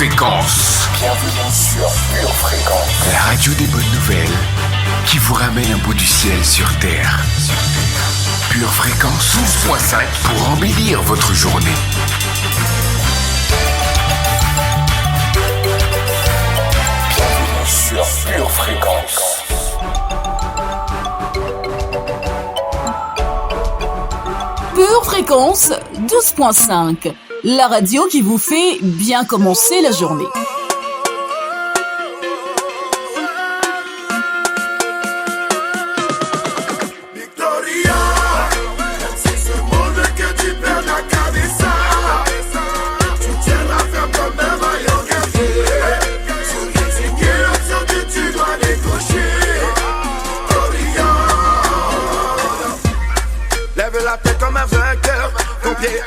Fréquence. Bienvenue sur Pure Fréquence. La radio des bonnes nouvelles qui vous ramène un bout du ciel sur Terre. Pure Fréquence 12.5 pour embellir votre journée. Bienvenue sur Pure Fréquence. Pure Fréquence 12.5, la radio qui vous fait bien commencer la journée.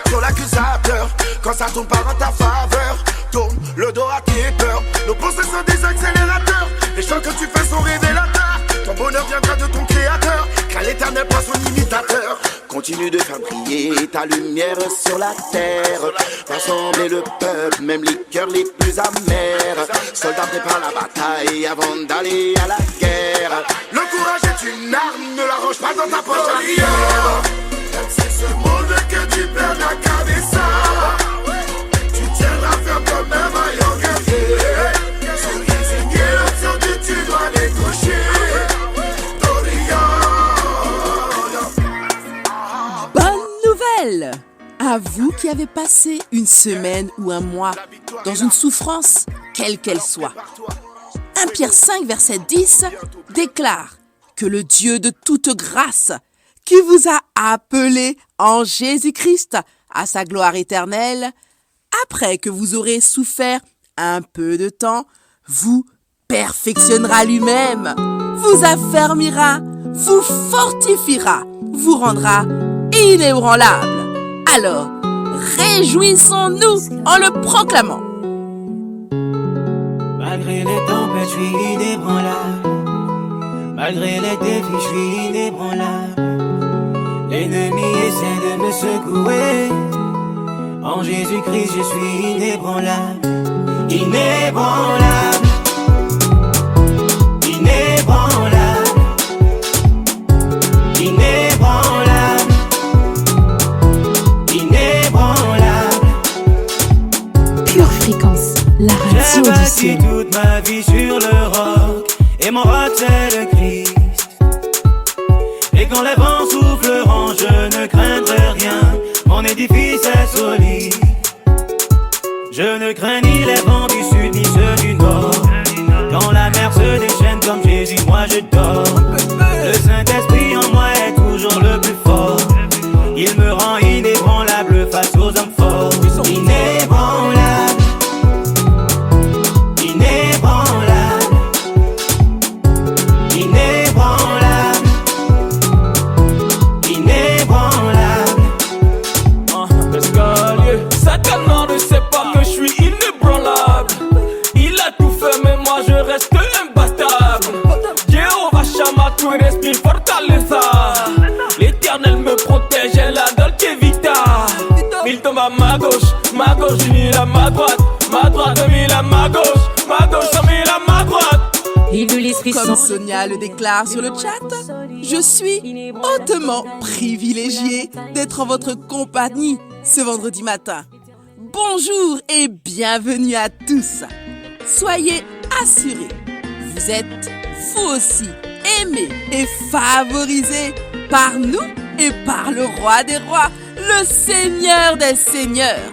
Sur l'accusateur, quand ça tourne pas en ta faveur, tourne le dos à tes peurs. Nos pensées sont des accélérateurs, les chants que tu fais sont révélateurs. Ton bonheur viendra de ton créateur, car l'éternel pas son imitateur. Continue de faire briller ta lumière sur la terre, rassembler le peuple, même les cœurs les plus amers. Soldats préparent la bataille avant d'aller à la guerre. Le courage est une arme, ne l'arrange pas dans ta poche arrière. C'est ce monde que tu perds la cabeza. Tu tiendras ferme comme un maillon guerrier. Sur résigner l'option que tu dois les toucher. Bonne nouvelle! À vous qui avez passé une semaine ou un mois dans une souffrance, quelle qu'elle soit. 1 Pierre 5, verset 10 déclare que le Dieu de toute grâce qui vous a appelé en Jésus-Christ à sa gloire éternelle, après que vous aurez souffert un peu de temps, vous perfectionnera lui-même, vous affermira, vous fortifiera, vous rendra inébranlable. Alors, réjouissons-nous en le proclamant. Malgré les tempêtes, je suis inébranlable. Malgré les défis, je suis inébranlable. L'ennemi essaie de me secouer. En Jésus-Christ, je suis inébranlable. Inébranlable. Inébranlable. Inébranlable. Inébranlable. Pure Fréquence, la radio J'ai du bâti ciel. toute ma vie sur le roc. Et mon roc c'est le Christ. Et quand les vents souffleront, je ne craindrai rien. Mon édifice est solide. Je ne crains ni les vents du sud ni ceux du nord. Quand la mer se déchaîne comme Jésus, moi je dors. Le Saint-Esprit en moi est toujours le plus fort. Il me rend inébranlable face aux hommes forts. Inébranlable. Inébranlable. Inébranlable. Inébranlable. Satan ne sait pas que je suis inébranlable. Il a tout fait mais moi je reste imbattable. Jéhovah Shammah, tout respire fortaleza. L'éternel me protège, elle a Dolce Vita. Il tombe à ma gauche il à ma droite il à ma gauche il à ma droite. Comme Sonia le déclare sur le chat, je suis hautement privilégiée d'être en votre compagnie ce vendredi matin. Bonjour et bienvenue à tous. Soyez assurés, vous êtes vous aussi aimés et favorisés par nous et par le roi des rois, le Seigneur des seigneurs.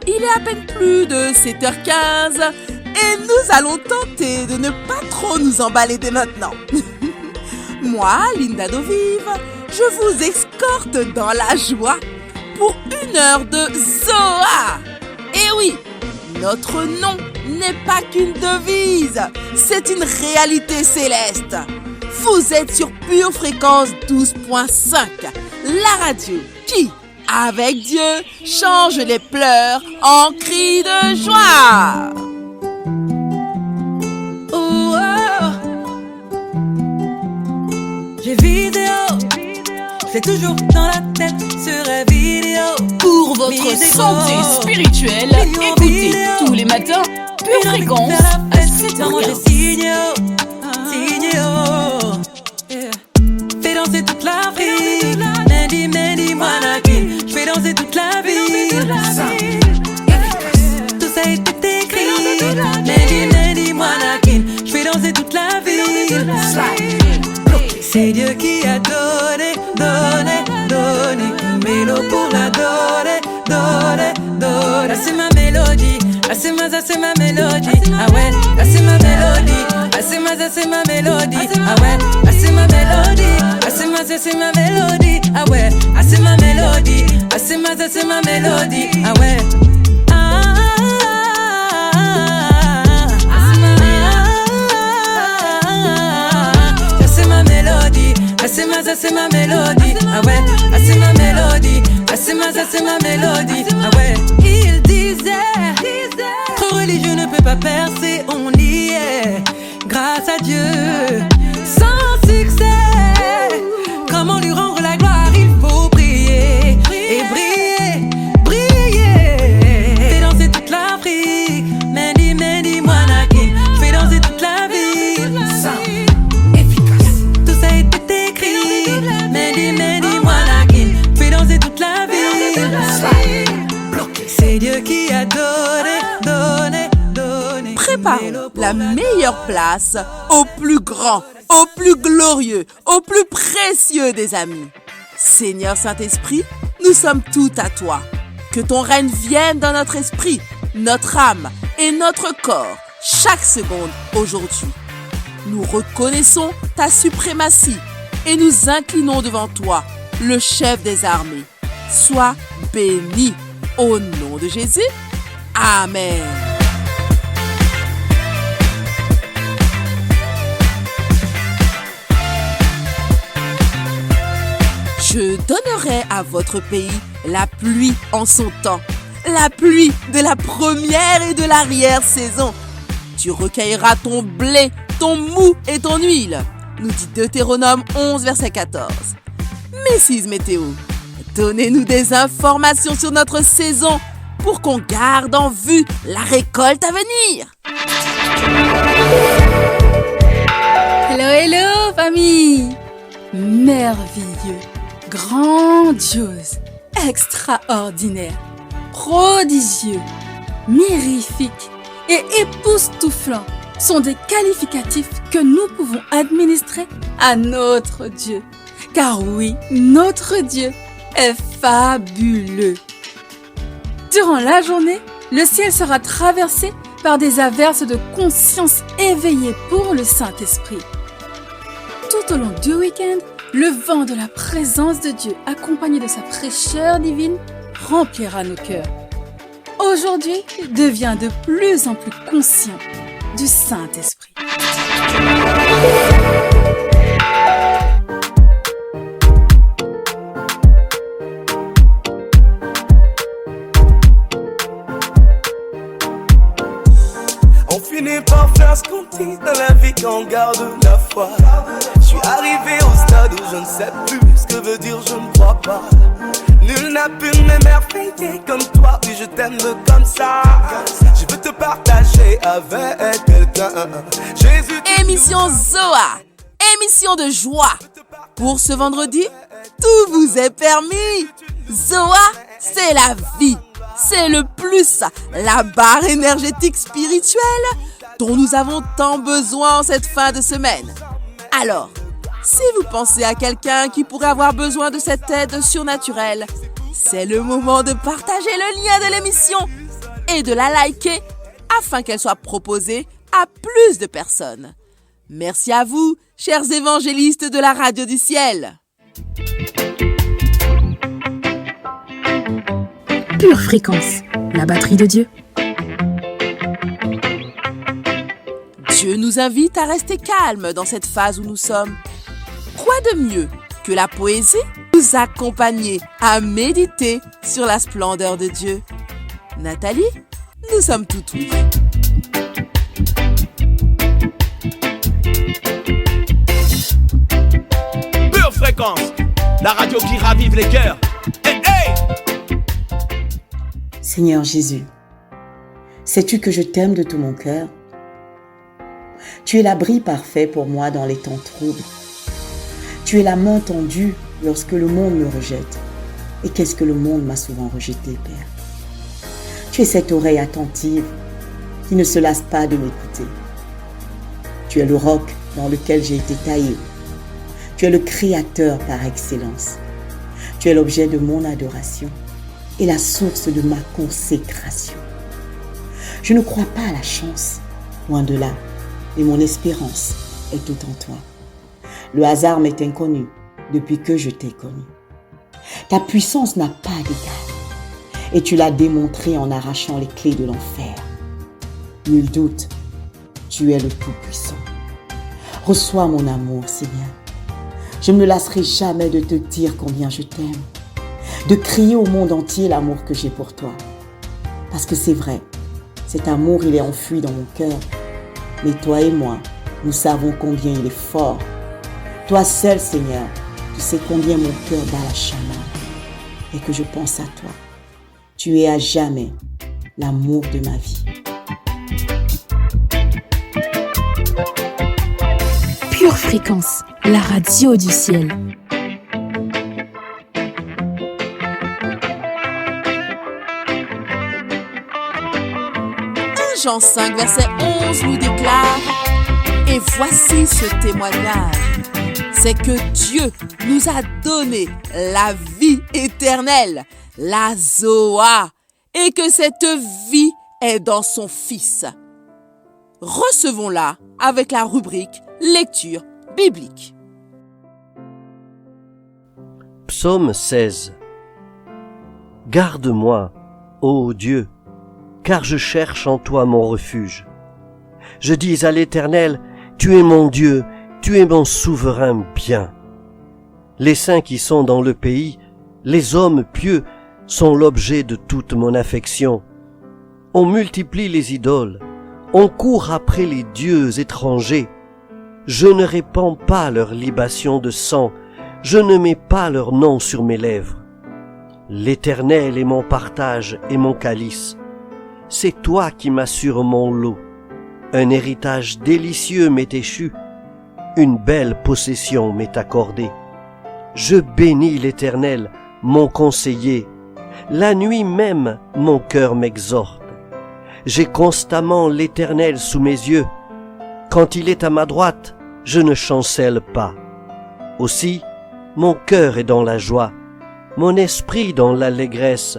Il est à peine plus de 7h15 et nous allons tenter de ne pas trop nous emballer dès maintenant. Moi, Linda Dovive, je vous escorte dans la joie pour 1 heure de Zoa. Et oui, notre nom n'est pas qu'une devise, c'est une réalité céleste. Vous êtes sur Pure Fréquence 12.5, la radio qui, avec Dieu, change les pleurs en cris de joie. Oh, oh. J'ai vidéo, c'est toujours dans la tête sur la vidéo. Pour votre santé spirituelle. Écoutez tous les matins Pure Fréquence à 7h15. Fais danser toute l'Afrique. Mandy, Manakin. Je fais danser toute la ville. Tout ça est tout écrit. Mandy, Manakin. Je fais danser toute la ville. C'est Dieu qui a donné une mélodie pour la donner. C'est ma mélodie, c'est ma mélodie. Ah ouais, c'est ma mélodie, c'est ma mélodie. Ah ouais, c'est ma mélodie, c'est ma mélodie. Ah ouais, c'est ma mélodie, c'est ma mélodie. Ah ouais. C'est ma mélodie, ah ouais, c'est ma mélodie, c'est ma mélodie, ah ouais. Il disait, trop religieux ne peut pas percer, on y est, grâce à Dieu, sans succès. Comment lui rendre la gloire, il faut prier, et briller. Fais danser toute l'Afrique, Mandy, Manakin, fais danser toute la ville. Toute la ville. C'est Dieu qui a donné. Préparons la meilleure place au plus grand, au plus glorieux, au plus précieux des amis. Seigneur Saint-Esprit, nous sommes tout à toi. Que ton règne vienne dans notre esprit, notre âme et notre corps chaque seconde aujourd'hui. Nous reconnaissons ta suprématie et nous inclinons devant toi, le chef des armées. Sois béni au nom de Jésus. Amen. Je donnerai à votre pays la pluie en son temps, la pluie de la première et de l'arrière-saison. Tu recueilleras ton blé, ton mou et ton huile, nous dit Deutéronome 11, verset 14. Mrs Météo, donnez-nous des informations sur notre saison pour qu'on garde en vue la récolte à venir. Hello famille. Merveilleux, grandiose, extraordinaire, prodigieux, mirifique et époustouflant sont des qualificatifs que nous pouvons administrer à notre Dieu. Car oui, notre Dieu est fabuleux. Durant la journée, le ciel sera traversé par des averses de conscience éveillée pour le Saint-Esprit. Tout au long du week-end, le vent de la présence de Dieu, accompagné de sa fraîcheur divine, remplira nos cœurs. Aujourd'hui, deviens de plus en plus conscient du Saint-Esprit. On finit par faire ce qu'on dit dans la vie quand on garde la foi. Je suis arrivé au stade où je ne sais plus ce que veut dire je ne crois pas. Nul n'a pu m'émerveiller comme toi, oui je t'aime comme ça. Je veux te partager avec quelqu'un. Jésus. Émission Zoa, émission de joie. Pour ce vendredi, tout vous est permis. Zoa, c'est la vie. C'est le plus, la barre énergétique spirituelle dont nous avons tant besoin en cette fin de semaine. Alors, si vous pensez à quelqu'un qui pourrait avoir besoin de cette aide surnaturelle, c'est le moment de partager le lien de l'émission et de la liker afin qu'elle soit proposée à plus de personnes. Merci à vous, chers évangélistes de la Radio du Ciel. Pure Fréquence, la batterie de Dieu. Dieu nous invite à rester calmes dans cette phase où nous sommes. Quoi de mieux que la poésie nous accompagner à méditer sur la splendeur de Dieu? Nathalie, nous sommes tout oui. Pure Fréquence, la radio qui ravive les cœurs. Hey, hey! Seigneur Jésus, sais-tu que je t'aime de tout mon cœur? Tu es l'abri parfait pour moi dans les temps troubles. Tu es la main tendue lorsque le monde me rejette. Et qu'est-ce que le monde m'a souvent rejeté, Père? Tu es cette oreille attentive qui ne se lasse pas de m'écouter. Tu es le roc dans lequel j'ai été taillé. Tu es le créateur par excellence. Tu es l'objet de mon adoration et la source de ma consécration. Je ne crois pas à la chance, loin de là, et mon espérance est tout en toi. Le hasard m'est inconnu depuis que je t'ai connu. Ta puissance n'a pas d'égal et tu l'as démontré en arrachant les clés de l'enfer. Nul doute, tu es le Tout-Puissant. Reçois mon amour, Seigneur. Je ne me lasserai jamais de te dire combien je t'aime, de crier au monde entier l'amour que j'ai pour toi. Parce que c'est vrai, cet amour, il est enfui dans mon cœur. Mais toi et moi, nous savons combien il est fort. Toi seul, Seigneur, tu sais combien mon cœur bat la chamade et que je pense à toi. Tu es à jamais l'amour de ma vie. Pure Fréquence, la radio du ciel. Jean 5, verset 11 nous déclare: et voici ce témoignage, c'est que Dieu nous a donné la vie éternelle, la Zoa, et que cette vie est dans son Fils. Recevons-la avec la rubrique Lecture biblique. Psaume 16. Garde-moi, ô Dieu, car je cherche en toi mon refuge. Je dis à l'Éternel, tu es mon Dieu, tu es mon souverain bien. Les saints qui sont dans le pays, les hommes pieux, sont l'objet de toute mon affection. On multiplie les idoles, on court après les dieux étrangers. Je ne répands pas leur libation de sang, je ne mets pas leur nom sur mes lèvres. L'Éternel est mon partage et mon calice. C'est toi qui m'assures mon lot. Un héritage délicieux m'est échu, une belle possession m'est accordée. Je bénis l'Éternel, mon conseiller. La nuit même, mon cœur m'exhorte. J'ai constamment l'Éternel sous mes yeux. Quand il est à ma droite, je ne chancelle pas. Aussi, mon cœur est dans la joie, mon esprit dans l'allégresse,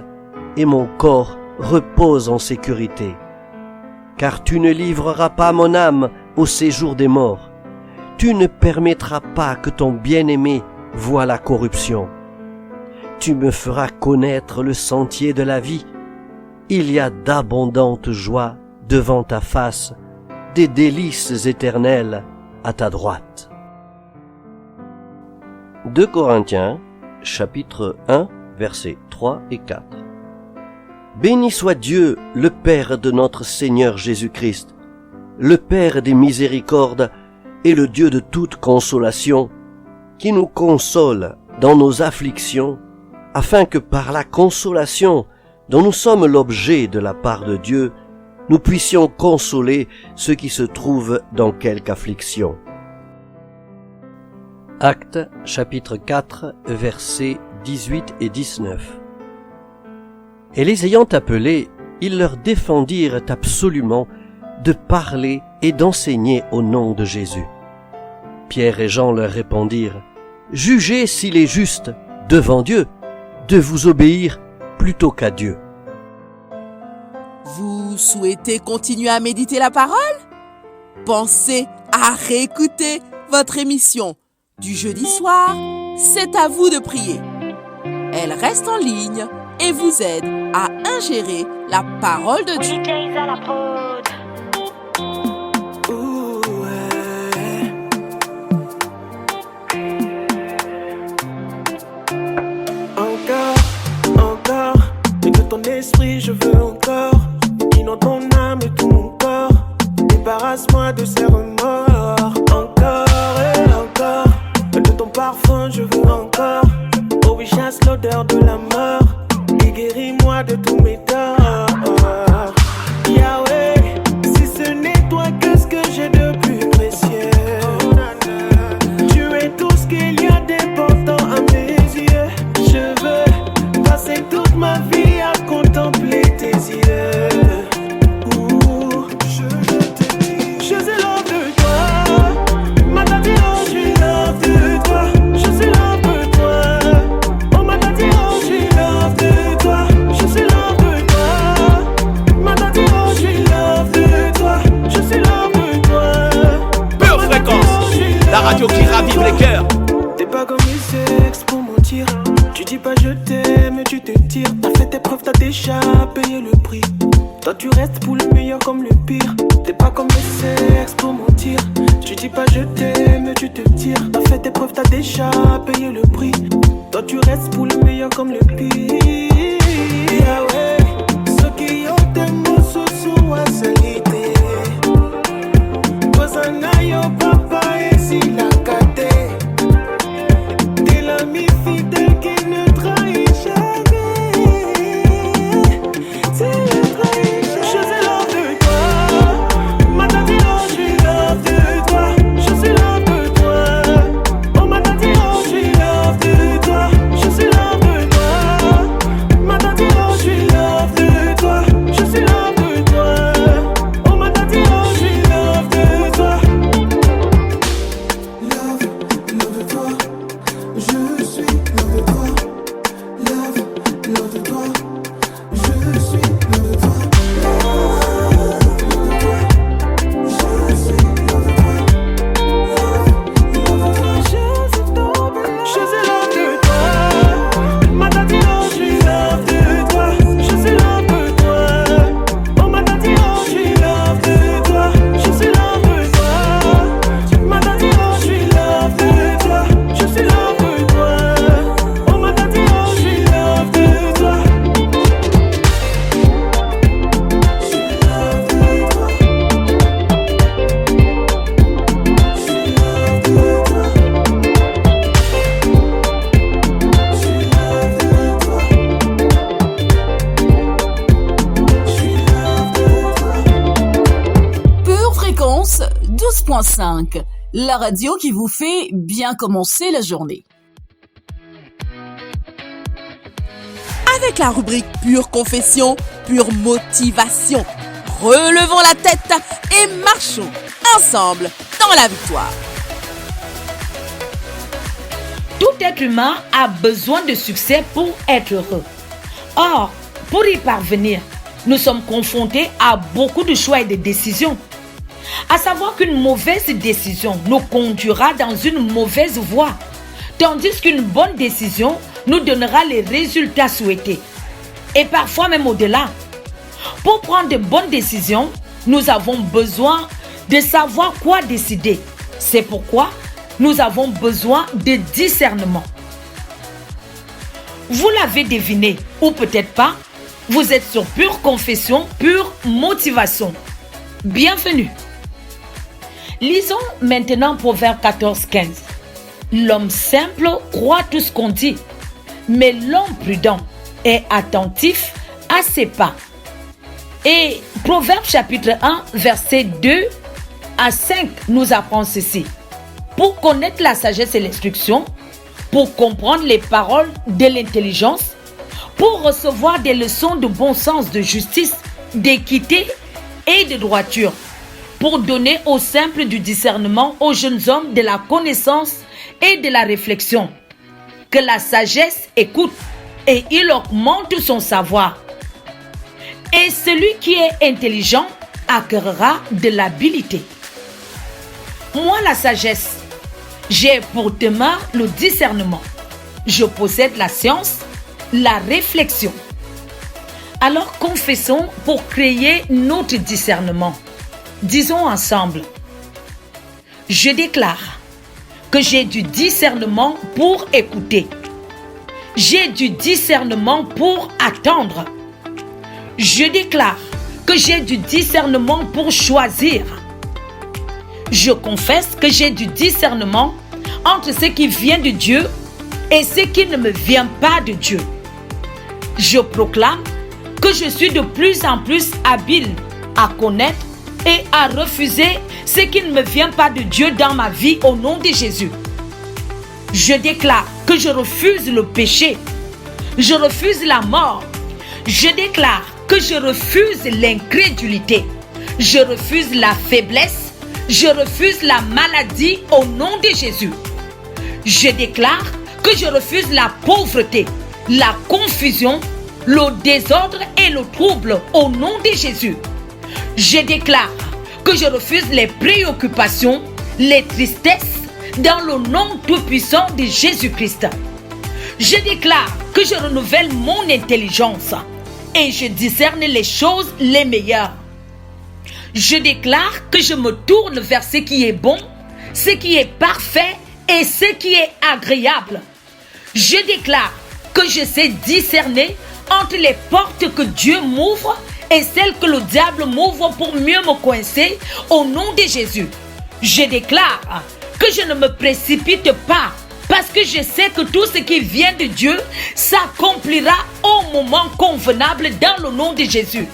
et mon corps repose en sécurité. Car tu ne livreras pas mon âme au séjour des morts. Tu ne permettras pas que ton bien-aimé voie la corruption. Tu me feras connaître le sentier de la vie. Il y a d'abondantes joies devant ta face, des délices éternelles à ta droite. 2 Corinthiens, chapitre 1, versets 3 et 4. Béni soit Dieu, le Père de notre Seigneur Jésus-Christ, le Père des miséricordes et le Dieu de toute consolation, qui nous console dans nos afflictions, afin que par la consolation dont nous sommes l'objet de la part de Dieu, nous puissions consoler ceux qui se trouvent dans quelque affliction. Actes, chapitre 4, versets 18 et 19. Et les ayant appelés, ils leur défendirent absolument de parler et d'enseigner au nom de Jésus. Pierre et Jean leur répondirent: jugez s'il est juste, devant Dieu, de vous obéir plutôt qu'à Dieu. Vous souhaitez continuer à méditer la parole? Pensez à réécouter votre émission du jeudi soir, c'est à vous de prier. Elle reste en ligne et vous aide à ingérer la parole de Dieu. Encore, et que ton esprit je veux encore. Inonde ton âme et tout mon corps. Débarrasse-moi de ces remords. Encore et encore, de ton parfum je veux encore. Oh oui, chasse l'odeur de la mort et guéris-moi de tous mes torts. je t'aime, tu te tires. T'as fait tes preuves, t'as déjà payé le prix. Toi tu restes pour le meilleur comme le pire. T'es pas comme le sexe pour mentir. Tu dis pas je t'aime, tu te tires. T'as fait tes preuves, t'as déjà payé le prix. Toi tu restes pour le meilleur comme le pire. Yeah, ouais. Ceux qui ont des mots sous à saliter. Cause I yo papa et si la caté. T'es l'ami fidèle qui ne trahit jamais. C'est le trahit. Je suis l'homme de toi. Madame dit oh, je suis l'homme de toi. Je suis l'homme de toi. Oh madame dit oh, je suis l'homme de toi. Je suis l'homme de toi. Madame dit oh, je suis l'homme de toi. Je suis l'homme de toi. Oh madame dit oh, je suis l'homme de toi. Fréquence 12.5, la radio qui vous fait bien commencer la journée. Avec la rubrique Pure Confession, Pure Motivation, relevons la tête et marchons ensemble dans la victoire. Tout être humain a besoin de succès pour être heureux. Or, pour y parvenir, nous sommes confrontés à beaucoup de choix et de décisions. À savoir qu'une mauvaise décision nous conduira dans une mauvaise voie, tandis qu'une bonne décision nous donnera les résultats souhaités. Et parfois même au-delà. Pour prendre de bonnes décisions, nous avons besoin de savoir quoi décider. C'est pourquoi nous avons besoin de discernement. Vous l'avez deviné, ou peut-être pas, vous êtes sur Pure Confession, Pure Motivation. Bienvenue. Lisons maintenant Proverbe 14:15. L'homme simple croit tout ce qu'on dit, mais l'homme prudent est attentif à ses pas. Et Proverbe chapitre 1, verset 2 à 5 nous apprend ceci. Pour connaître la sagesse et l'instruction, pour comprendre les paroles de l'intelligence, pour recevoir des leçons de bon sens, de justice, d'équité et de droiture, pour donner aux simples du discernement, aux jeunes hommes de la connaissance et de la réflexion. Que la sagesse écoute et il augmente son savoir. Et celui qui est intelligent acquérera de l'habileté. Moi, la sagesse, j'ai pour demeure le discernement. Je possède la science, la réflexion. Alors confessons pour créer notre discernement. Disons ensemble, je déclare que j'ai du discernement pour écouter. J'ai du discernement pour attendre. Je déclare que j'ai du discernement pour choisir. Je confesse que j'ai du discernement entre ce qui vient de Dieu et ce qui ne me vient pas de Dieu. Je proclame que je suis de plus en plus habile à connaître et à refuser ce qui ne me vient pas de Dieu dans ma vie au nom de Jésus. Je déclare que je refuse le péché. Je refuse la mort. Je déclare que je refuse l'incrédulité. Je refuse la faiblesse. Je refuse la maladie au nom de Jésus. Je déclare que je refuse la pauvreté, la confusion, le désordre et le trouble au nom de Jésus. Je déclare que je refuse les préoccupations, les tristesses dans le nom tout-puissant de Jésus-Christ. Je déclare que je renouvelle mon intelligence et je discerne les choses les meilleures. Je déclare que je me tourne vers ce qui est bon, ce qui est parfait et ce qui est agréable. Je déclare que je sais discerner entre les portes que Dieu m'ouvre et celles que le diable m'ouvre pour mieux me coincer au nom de Jésus. Je déclare que je ne me précipite pas parce que je sais que tout ce qui vient de Dieu s'accomplira au moment convenable dans le nom de Jésus.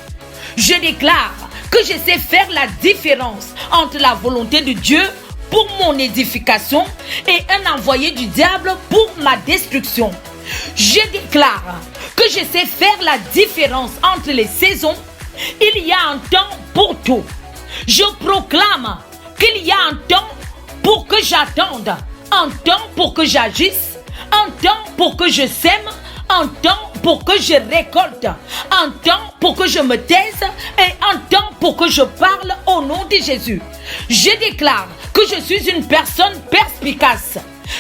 Je déclare que je sais faire la différence entre la volonté de Dieu pour mon édification et un envoyé du diable pour ma destruction. Je déclare que je sais faire la différence entre les saisons. Il y a un temps pour tout. Je proclame qu'il y a un temps pour que j'attende, un temps pour que j'agisse, un temps pour que je sème, un temps pour que je récolte, un temps pour que je me taise et un temps pour que je parle au nom de Jésus. Je déclare que je suis une personne perspicace.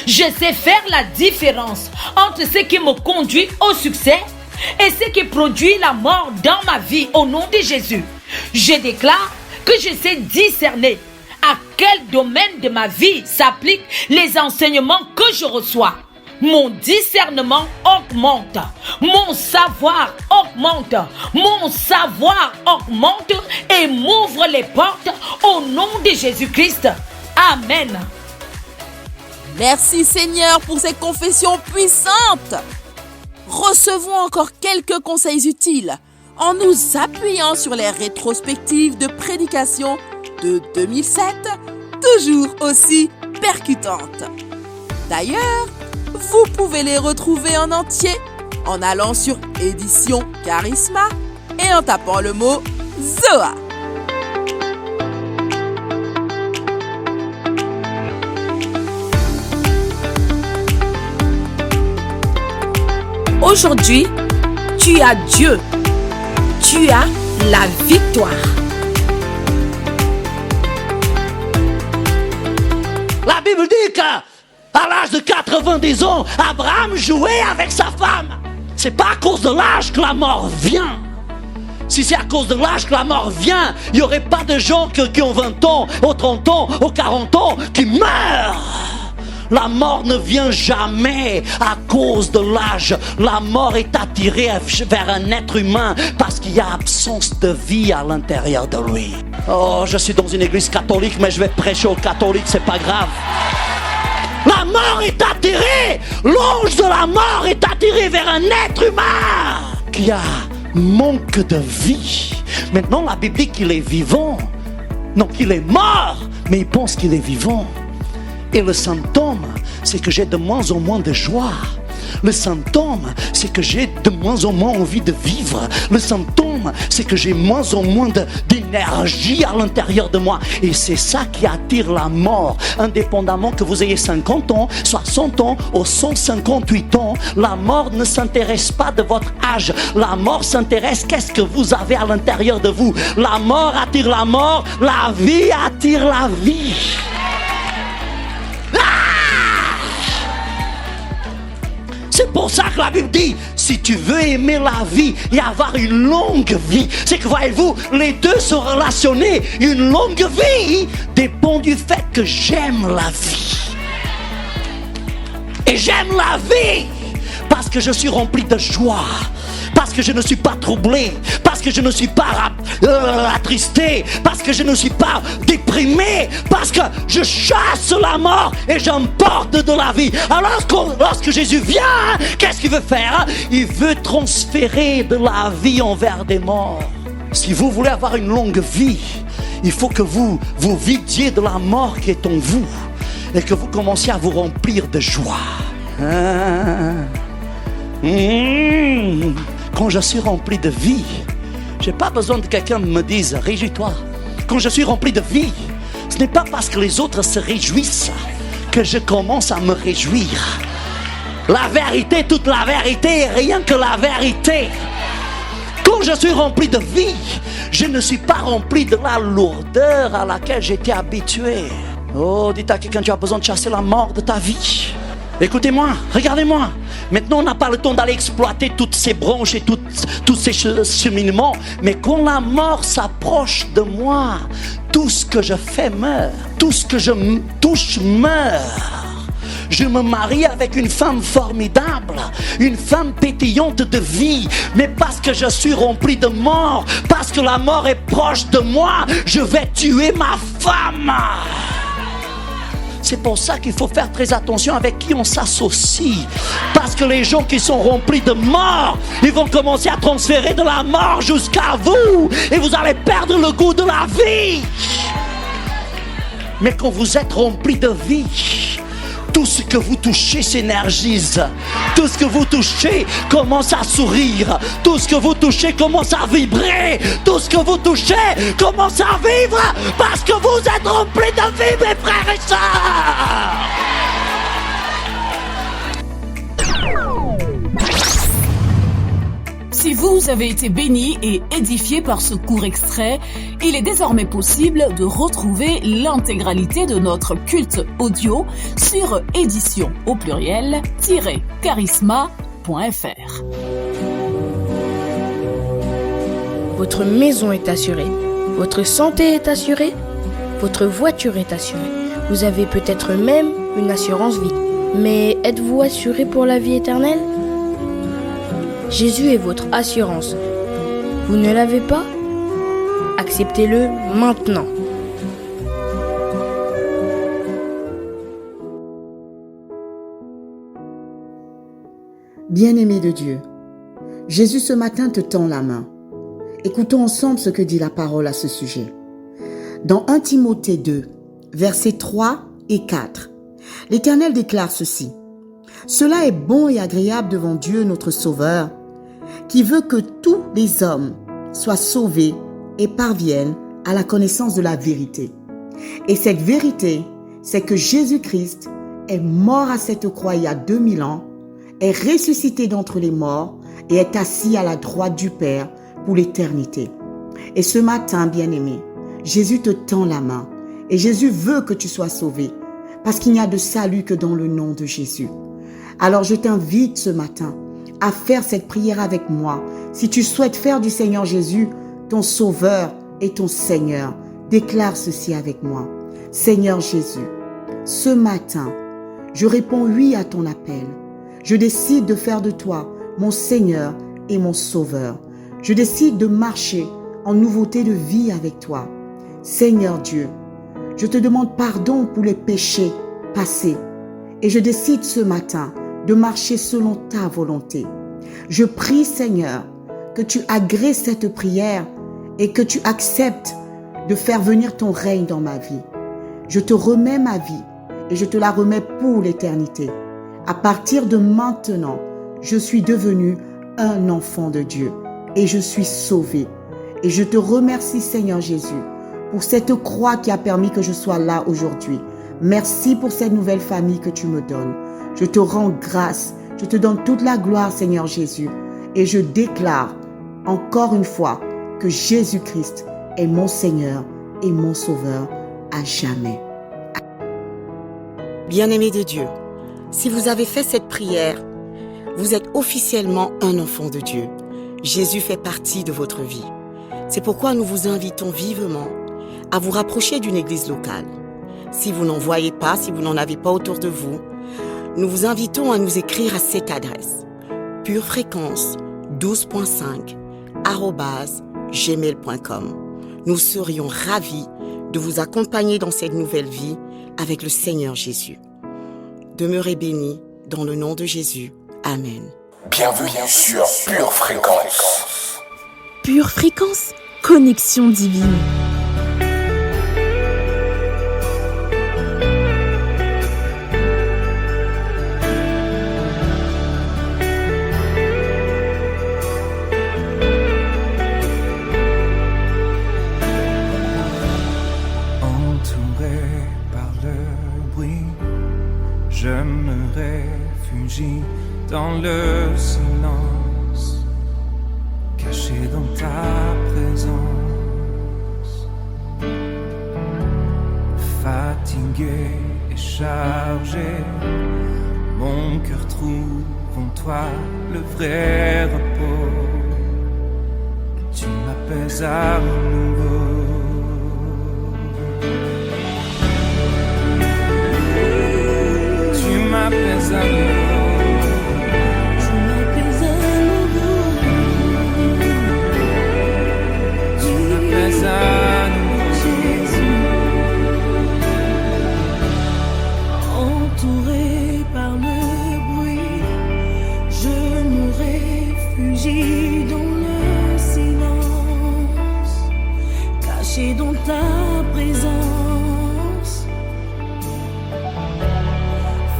Je sais faire la différence entre ce qui me conduit au succès et ce qui produit la mort dans ma vie au nom de Jésus. Je déclare que je sais discerner à quel domaine de ma vie s'appliquent les enseignements que je reçois. Mon discernement augmente, mon savoir augmente, mon savoir augmente et m'ouvre les portes au nom de Jésus-Christ. Amen. Merci Seigneur pour ces confessions puissantes. Recevons encore quelques conseils utiles en nous appuyant sur les rétrospectives de prédication de 2007, toujours aussi percutantes. D'ailleurs, vous pouvez les retrouver en entier en allant sur Édition Charisma et en tapant le mot Zoa. Aujourd'hui, tu as Dieu. Tu as la victoire. La Bible dit qu'à l'âge de 90 ans, Abraham jouait avec sa femme. C'est pas à cause de l'âge que la mort vient. Si c'est à cause de l'âge que la mort vient, il n'y aurait pas de gens qui ont 20 ans, aux 30 ans, aux 40 ans, qui meurent. La mort ne vient jamais à cause de l'âge. La mort est attirée vers un être humain parce qu'il y a absence de vie à l'intérieur de lui. Oh, je suis dans une église catholique, mais je vais prêcher aux catholiques, c'est pas grave. La mort est attirée, l'ange de la mort est attiré vers un être humain qui a manque de vie. Maintenant, la Bible dit qu'il est vivant. Non, qu'il est mort, mais il pense qu'il est vivant. Et le symptôme, c'est que j'ai de moins en moins de joie. Le symptôme, c'est que j'ai de moins en moins envie de vivre. Le symptôme, c'est que j'ai moins en moins d'énergie à l'intérieur de moi. Et c'est ça qui attire la mort. Indépendamment que vous ayez 50 ans, 60 ans ou 158 ans, la mort ne s'intéresse pas de votre âge. La mort s'intéresse qu'est-ce que vous avez à l'intérieur de vous. La mort attire la mort, la vie attire la vie. C'est pour ça que la Bible dit, si tu veux aimer la vie et avoir une longue vie, c'est que voyez-vous, les deux sont relationnés. Une longue vie dépend du fait que j'aime la vie. Et j'aime la vie parce que je suis rempli de joie. Parce que je ne suis pas troublé, parce que je ne suis pas attristé, parce que je ne suis pas déprimé, parce que je chasse la mort et j'emporte de la vie. Alors lorsque Jésus vient, qu'est-ce qu'il veut faire? Il veut transférer de la vie envers des morts. Si vous voulez avoir une longue vie, il faut que vous vous vidiez de la mort qui est en vous et que vous commenciez à vous remplir de joie. Quand je suis rempli de vie, je n'ai pas besoin que quelqu'un me dise « Réjouis-toi ». Quand je suis rempli de vie, ce n'est pas parce que les autres se réjouissent que je commence à me réjouir. La vérité, toute la vérité et rien que la vérité. Quand je suis rempli de vie, je ne suis pas rempli de la lourdeur à laquelle j'étais habitué. Oh, dites à quelqu'un, tu as besoin de chasser la mort de ta vie. Écoutez-moi, regardez-moi. Maintenant, on n'a pas le temps d'aller exploiter toutes ces branches et tous ces cheminements. Mais quand la mort s'approche de moi, tout ce que je fais meurt. Tout ce que je touche meurt. Je me marie avec une femme formidable, une femme pétillante de vie. Mais parce que je suis rempli de mort, parce que la mort est proche de moi, je vais tuer ma femme. C'est pour ça qu'il faut faire très attention avec qui on s'associe. Parce que les gens qui sont remplis de mort, ils vont commencer à transférer de la mort jusqu'à vous. Et vous allez perdre le goût de la vie. Mais quand vous êtes remplis de vie, tout ce que vous touchez s'énergise. Tout ce que vous touchez commence à sourire. Tout ce que vous touchez commence à vibrer. Tout ce que vous touchez commence à vivre. Parce que vous êtes remplis de vie, mes frères et sœurs. Si vous avez été béni et édifié par ce court extrait, il est désormais possible de retrouver l'intégralité de notre culte audio sur édition au pluriel-charisma.fr. Votre maison est assurée, votre santé est assurée, votre voiture est assurée. Vous avez peut-être même une assurance vie. Mais êtes-vous assuré pour la vie éternelle ? Jésus est votre assurance. Vous ne l'avez pas ? Acceptez-le maintenant. Bien-aimé de Dieu, Jésus ce matin te tend la main. Écoutons ensemble ce que dit la parole à ce sujet. Dans 1 Timothée 2, versets 3 et 4, l'Éternel déclare ceci. Cela est bon et agréable devant Dieu notre Sauveur, qui veut que tous les hommes soient sauvés et parviennent à la connaissance de la vérité. Et cette vérité, c'est que Jésus-Christ est mort à cette croix il y a 2000 ans, est ressuscité d'entre les morts et est assis à la droite du Père pour l'éternité. Et ce matin, bien-aimé, Jésus te tend la main et Jésus veut que tu sois sauvé parce qu'il n'y a de salut que dans le nom de Jésus. Alors je t'invite ce matin à faire cette prière avec moi. Si tu souhaites faire du Seigneur Jésus ton Sauveur et ton Seigneur, déclare ceci avec moi. Seigneur Jésus, ce matin, je réponds oui à ton appel. Je décide de faire de toi mon Seigneur et mon Sauveur. Je décide de marcher en nouveauté de vie avec toi. Seigneur Dieu, je te demande pardon pour les péchés passés et je décide ce matin de marcher selon ta volonté. Je prie, Seigneur, que tu agrées cette prière et que tu acceptes de faire venir ton règne dans ma vie. Je te remets ma vie et je te la remets pour l'éternité. À partir de maintenant, je suis devenu un enfant de Dieu et je suis sauvé. Et je te remercie, Seigneur Jésus, pour cette croix qui a permis que je sois là aujourd'hui. Merci pour cette nouvelle famille que tu me donnes. Je te rends grâce, je te donne toute la gloire, Seigneur Jésus, et je déclare encore une fois que Jésus-Christ est mon Seigneur et mon Sauveur à jamais. Bien-aimés de Dieu, si vous avez fait cette prière, vous êtes officiellement un enfant de Dieu. Jésus fait partie de votre vie. C'est pourquoi nous vous invitons vivement à vous rapprocher d'une église locale. Si vous n'en voyez pas, si vous n'en avez pas autour de vous, nous vous invitons à nous écrire à cette adresse purefréquence12.5@gmail.com. Nous serions ravis de vous accompagner dans cette nouvelle vie avec le Seigneur Jésus. Demeurez bénis dans le nom de Jésus. Amen. Bienvenue sur Pure Fréquence. Pure Fréquence, connexion divine. Je me réfugie dans le silence, caché dans ta présence. Fatigué et chargé, mon cœur trouve en toi le vrai repos. Tu m'apaises à nouveau. Tu m'apaises à nouveau. Tu m'apaises à nouveau. Tu m'apaises à nouveau. Jésus. Entouré par le bruit, je me réfugie dans le silence, caché dans ta présence.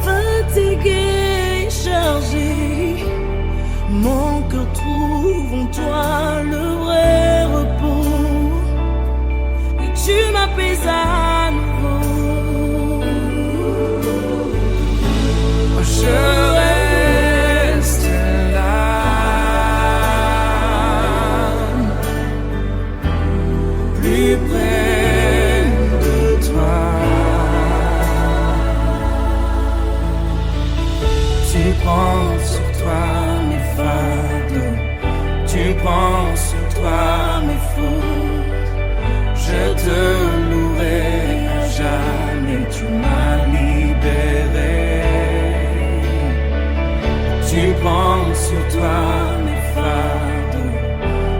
Fatigué, chargé, mon cœur trouve en toi le vrai repos, et tu m'apaises à nouveau. Je reste là, plus près de toi. Tu prends sur toi mes fardeaux, tu prends sur toi mes fautes. Je te louerai à jamais, tu m'as libéré. Tu prends sur toi mes fardeaux,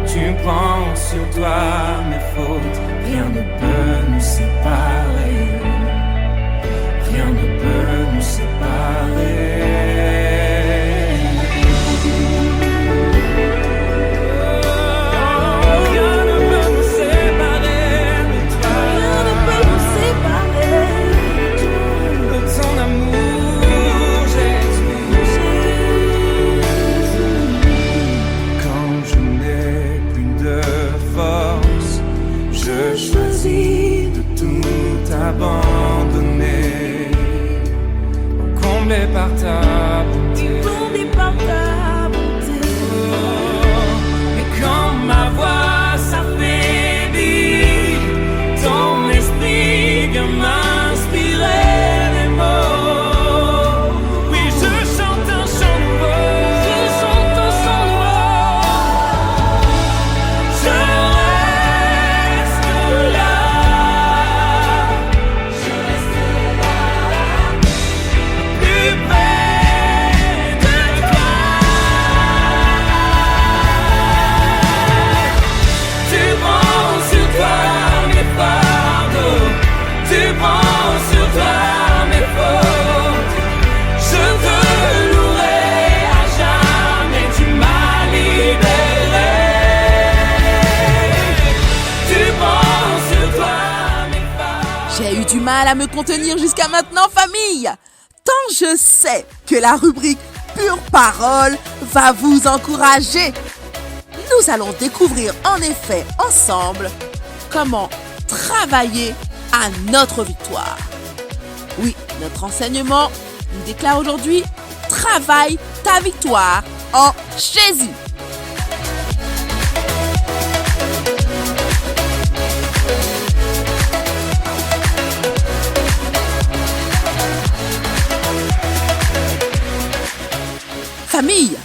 tu prends sur toi mes fautes. Rien ne peut nous séparer, rien ne peut nous séparer. Abandonné, comblé par ta bonté, comblé par ta bonté. Oh, et quand ma voix s'affaiblit, ton esprit vient m'inspirer les mots. Oui, je chante un chant nouveau, je chante un chant nouveau. Je reste là. J'ai eu du mal à me contenir jusqu'à maintenant, famille. Tant je sais que la rubrique Pure Parole va vous encourager. Nous allons découvrir en effet ensemble comment travailler à notre victoire. Oui, notre enseignement nous déclare aujourd'hui « Travaille ta victoire en Jésus ». Famille,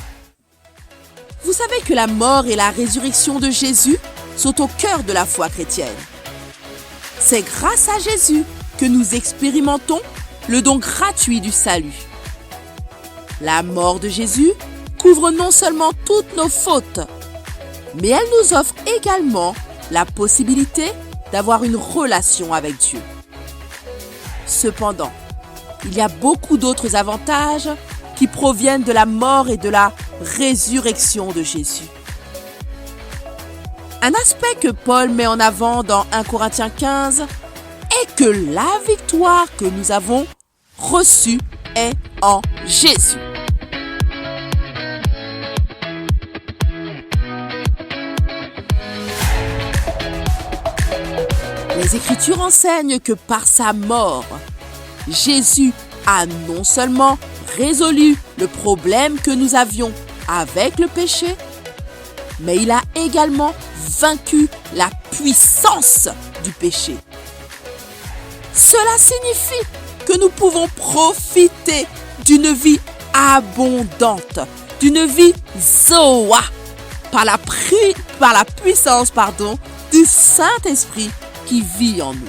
vous savez que la mort et la résurrection de Jésus sont au cœur de la foi chrétienne. C'est grâce à Jésus que nous expérimentons le don gratuit du salut. La mort de Jésus couvre non seulement toutes nos fautes, mais elle nous offre également la possibilité d'avoir une relation avec Dieu. Cependant, il y a beaucoup d'autres avantages qui proviennent de la mort et de la résurrection de Jésus. Un aspect que Paul met en avant dans 1 Corinthiens 15 est que la victoire que nous avons reçue est en Jésus. Les Écritures enseignent que par sa mort, Jésus a non seulement résolu le problème que nous avions avec le péché, mais il a également vaincu la puissance du péché. Cela signifie que nous pouvons profiter d'une vie abondante, d'une vie Zoa, par la puissance du Saint-Esprit qui vit en nous.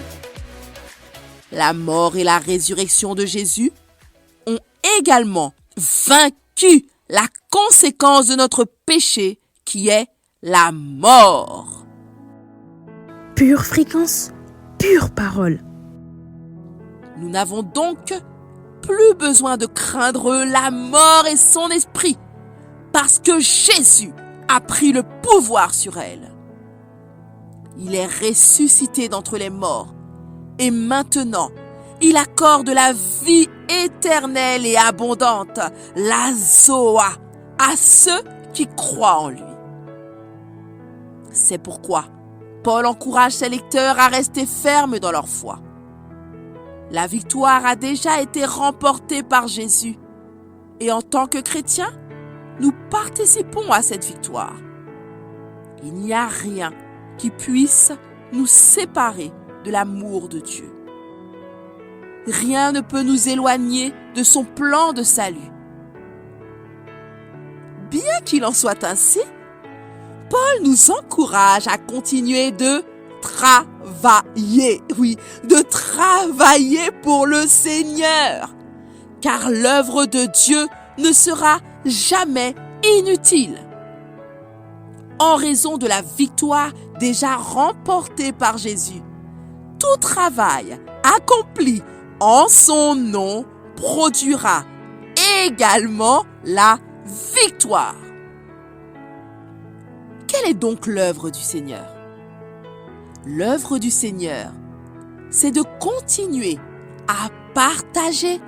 La mort et la résurrection de Jésus ont également vaincu la conséquence de notre péché qui est la mort. Pure fréquence, pure parole. Nous n'avons donc plus besoin de craindre la mort et son esprit, parce que Jésus a pris le pouvoir sur elle. Il est ressuscité d'entre les morts et maintenant, il accorde la vie éternelle et abondante, la Zoa, à ceux qui croient en lui. C'est pourquoi Paul encourage ses lecteurs à rester fermes dans leur foi. La victoire a déjà été remportée par Jésus et en tant que chrétiens, nous participons à cette victoire. Il n'y a rien qui puisse nous séparer de l'amour de Dieu. Rien ne peut nous éloigner de son plan de salut. Bien qu'il en soit ainsi, Paul nous encourage à continuer de travailler, de travailler pour le Seigneur, car l'œuvre de Dieu ne sera jamais inutile. En raison de la victoire déjà remportée par Jésus, tout travail accompli en son nom produira également la victoire. Quelle est donc l'œuvre du Seigneur? L'œuvre du Seigneur, c'est de continuer à partager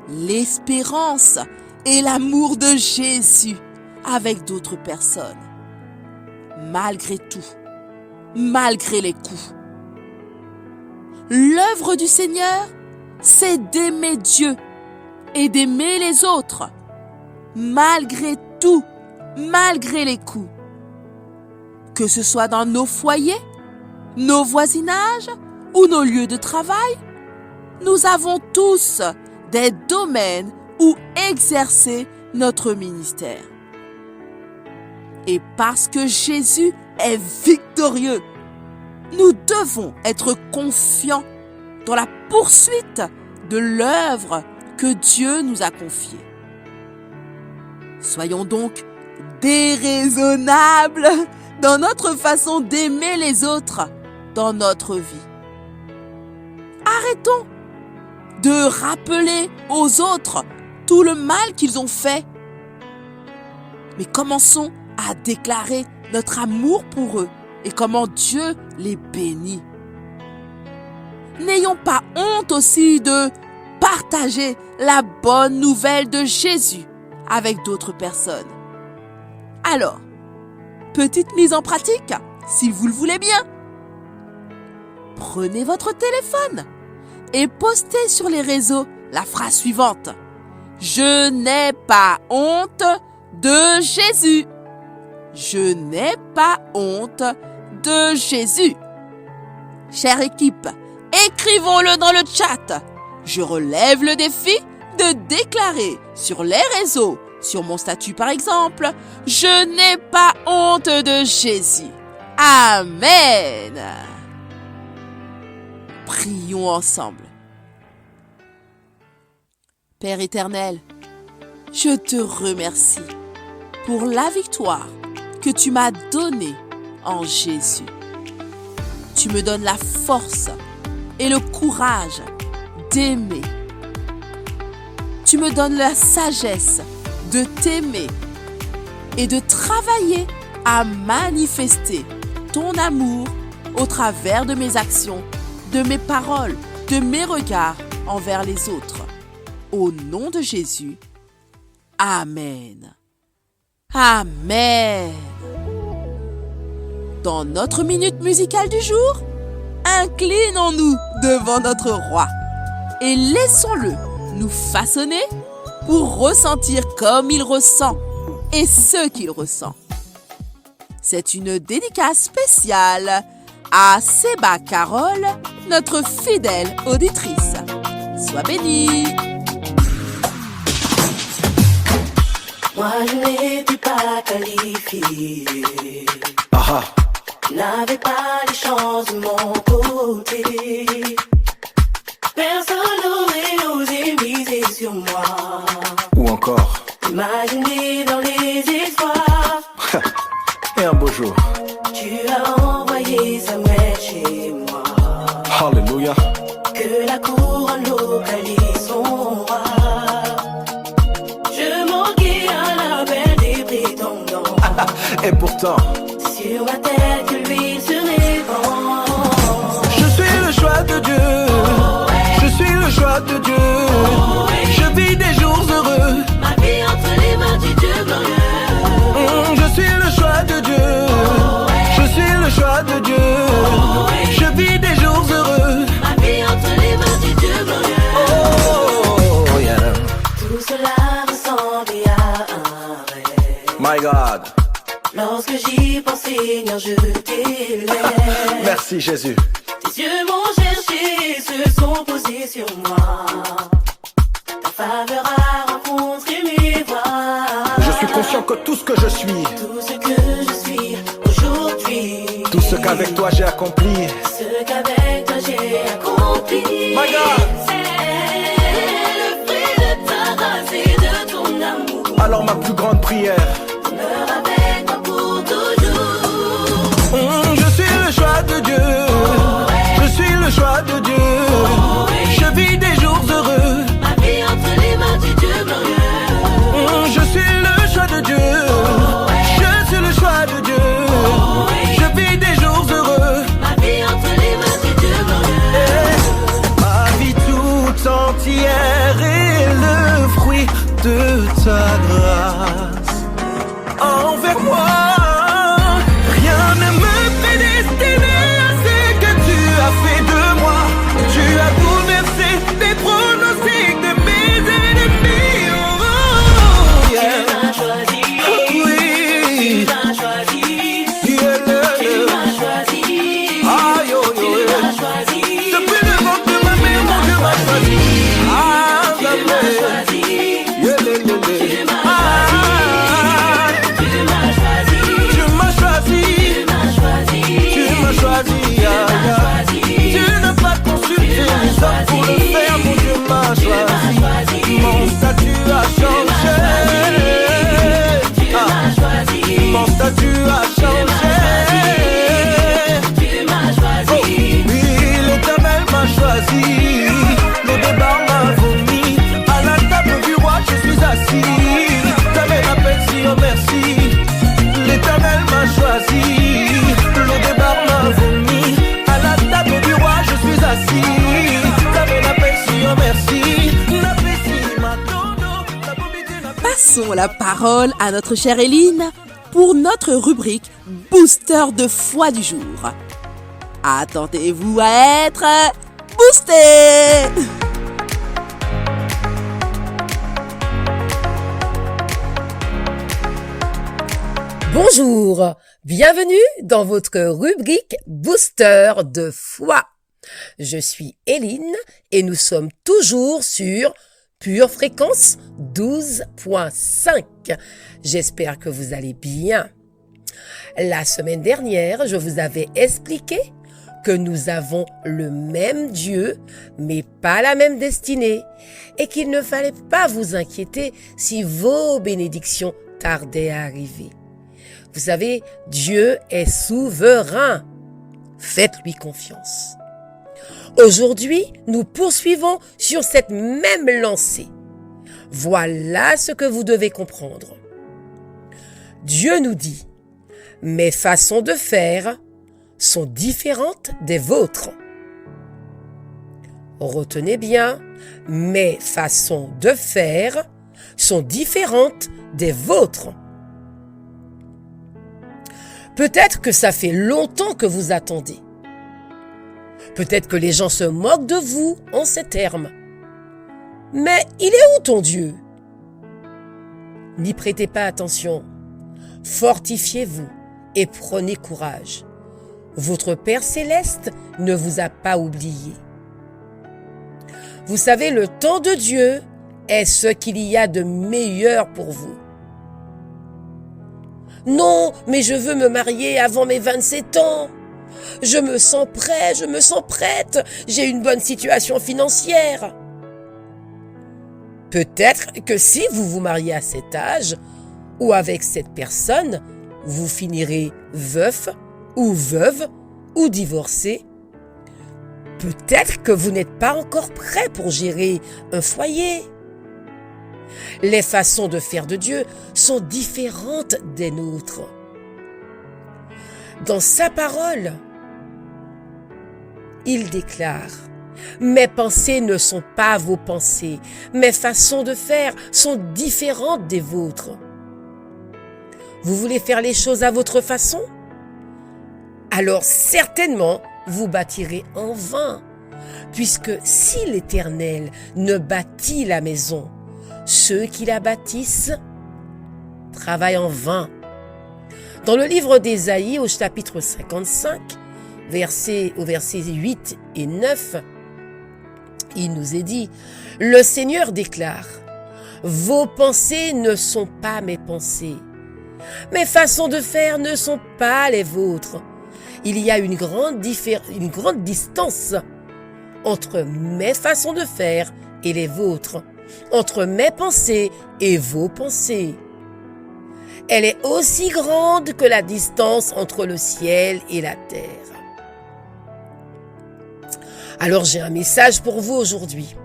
l'espérance et l'amour de Jésus avec d'autres personnes. Malgré tout, malgré les coups. L'œuvre du Seigneur, c'est d'aimer Dieu et d'aimer les autres, malgré tout, malgré les coups. Que ce soit dans nos foyers, nos voisinages ou nos lieux de travail, nous avons tous des domaines où exercer notre ministère. Et parce que Jésus est victorieux, nous devons être confiants dans la poursuite de l'œuvre que Dieu nous a confiée. Soyons donc déraisonnables dans notre façon d'aimer les autres dans notre vie. Arrêtons de rappeler aux autres tout le mal qu'ils ont fait, mais commençons à déclarer notre amour pour eux et comment Dieu les bénit. N'ayons pas honte aussi de partager la bonne nouvelle de Jésus avec d'autres personnes. Alors, petite mise en pratique, si vous le voulez bien. Prenez votre téléphone et postez sur les réseaux la phrase suivante. Je n'ai pas honte de Jésus. Je n'ai pas honte de Jésus. Chère équipe, écrivons-le dans le chat. Je relève le défi de déclarer sur les réseaux, sur mon statut par exemple, je n'ai pas honte de Jésus. Amen. Prions ensemble. Père éternel, je te remercie pour la victoire que tu m'as donnée en Jésus. Tu me donnes la force et le courage d'aimer. Tu me donnes la sagesse de t'aimer et de travailler à manifester ton amour au travers de mes actions, de mes paroles, de mes regards envers les autres. Au nom de Jésus, Amen. Amen. Dans notre minute musicale du jour, inclinons-nous devant notre roi et laissons-le nous façonner pour ressentir comme il ressent et ce qu'il ressent. C'est une dédicace spéciale à Séba Carole, notre fidèle auditrice. Sois bénie. Moi je n'étais pas qualifié. Ah Je n'avais pas les chances de mon côté. Personne n'aurait osé miser sur moi. Ou encore. Imaginer dans les espoirs. Et un beau jour. Tu as envoyé Samuel chez moi. Alléluia. Que la couronne localise son roi. Je manquais à l'appel des prétendants. Et pourtant, sur ma tête que l'huile se répand. je suis le choix de Dieu. Je suis le choix de Dieu. Je vis des jours heureux. Ma vie entre les mains du Dieu glorieux. Je suis le choix de Dieu. Je suis le choix de Dieu. Je vis des jours heureux. Ma vie entre les mains du Dieu glorieux. Oh yeah. Tout cela ressemblait à un rêve. My God. Lorsque j'y pense, Seigneur, je t'élève. Merci Jésus. Tes yeux m'ont cherché, se sont posés sur moi. Ta faveur a rencontré mes voies. Je suis conscient que tout ce que je suis, Tout ce que je suis aujourd'hui, tout ce qu'avec toi j'ai accompli, ce qu'avec toi j'ai accompli, My God. c'est le fruit de ta grâce et de ton amour. alors ma plus grande prière. Demeure avec moi pour toujours. Je suis le choix de Dieu. Je suis le choix de Dieu. Je vis des jours heureux. Ma vie entre les mains du Dieu glorieux. Je suis le choix de Dieu. Je suis le choix de Dieu. Je vis des jours heureux. Ma vie entre les mains du Dieu glorieux. Ma vie tout entière est le fruit de ta grâce envers moi. Rien ne me prédestinait à ce que tu as fait de moi. Tu as bouleversé les pronostics de mes ennemis. Oh, yeah. Tu m'as choisi. Oui. Tu m'as choisi. Yeah, yeah, Tu yeah. m'as choisi. Ah, yo, yo, Tu yeah. m'as choisi. Depuis le ventre de ma mère, mon Dieu m'a choisi. Ah, Tu m'as choisi. yeah, yeah, yeah, yeah. Tu m'as choisi. Tu m'as choisi. Tu m'as choisi. Tu m'as choisi. Tu m'as choisi. Tu n'as pas consulté les hommes pour le faire, mon Dieu m'a choisi. Mon statut a changé. Mon statut a changé. Tu m'as choisi. Oui, l'Éternel m'a choisi. Le débat m'a vomi. À la table du roi, je suis assis. T'avais l'appel si oh merci. L'Éternel m'a choisi. Le débat m'a vomi. À la table du roi, je suis assis. T'avais l'appel si oh merci. Passons la parole à notre chère Éline pour notre rubrique Booster de foi du jour. Attendez-vous à être boosté! Bonjour, bienvenue dans votre rubrique Booster de foi. Je suis Éline et nous sommes toujours sur Pure Fréquence 12.5. J'espère que vous allez bien. La semaine dernière, je vous avais expliqué que nous avons le même Dieu, mais pas la même destinée, et qu'il ne fallait pas vous inquiéter si vos bénédictions tardaient à arriver. Vous savez, Dieu est souverain. Faites-lui confiance. Aujourd'hui, nous poursuivons sur cette même lancée. Voilà ce que vous devez comprendre. Dieu nous dit « Mes façons de faire sont différentes des vôtres. » Retenez bien, « Mes façons de faire sont différentes des vôtres. » Peut-être que ça fait longtemps que vous attendez. Peut-être que les gens se moquent de vous en ces termes. Mais il est où ton Dieu? N'y prêtez pas attention. Fortifiez-vous et prenez courage. Votre Père céleste ne vous a pas oublié. Vous savez, le temps de Dieu est ce qu'il y a de meilleur pour vous. Non, mais je veux me marier avant mes 27 ans. Je me sens prêt, je me sens prête. J'ai une bonne situation financière. Peut-être que si vous vous mariez à cet âge ou avec cette personne, vous finirez veuf ou veuve ou divorcé. Peut-être que vous n'êtes pas encore prêt pour gérer un foyer. Les façons de faire de Dieu sont différentes des nôtres. Dans sa parole, il déclare: mes pensées ne sont pas vos pensées, mes façons de faire sont différentes des vôtres. Vous voulez faire les choses à votre façon? Alors certainement, vous bâtirez en vain, puisque si l'Éternel ne bâtit la maison, ceux qui la bâtissent travaillent en vain. Dans le livre d'Ésaïe, au chapitre 55, au verset 8 et 9, il nous est dit: le Seigneur déclare: vos pensées ne sont pas mes pensées, mes façons de faire ne sont pas les vôtres. Il y a une grande distance entre mes façons de faire et les vôtres, entre mes pensées et vos pensées. Elle est aussi grande que la distance entre le ciel et la terre. Alors j'ai un message pour vous aujourd'hui.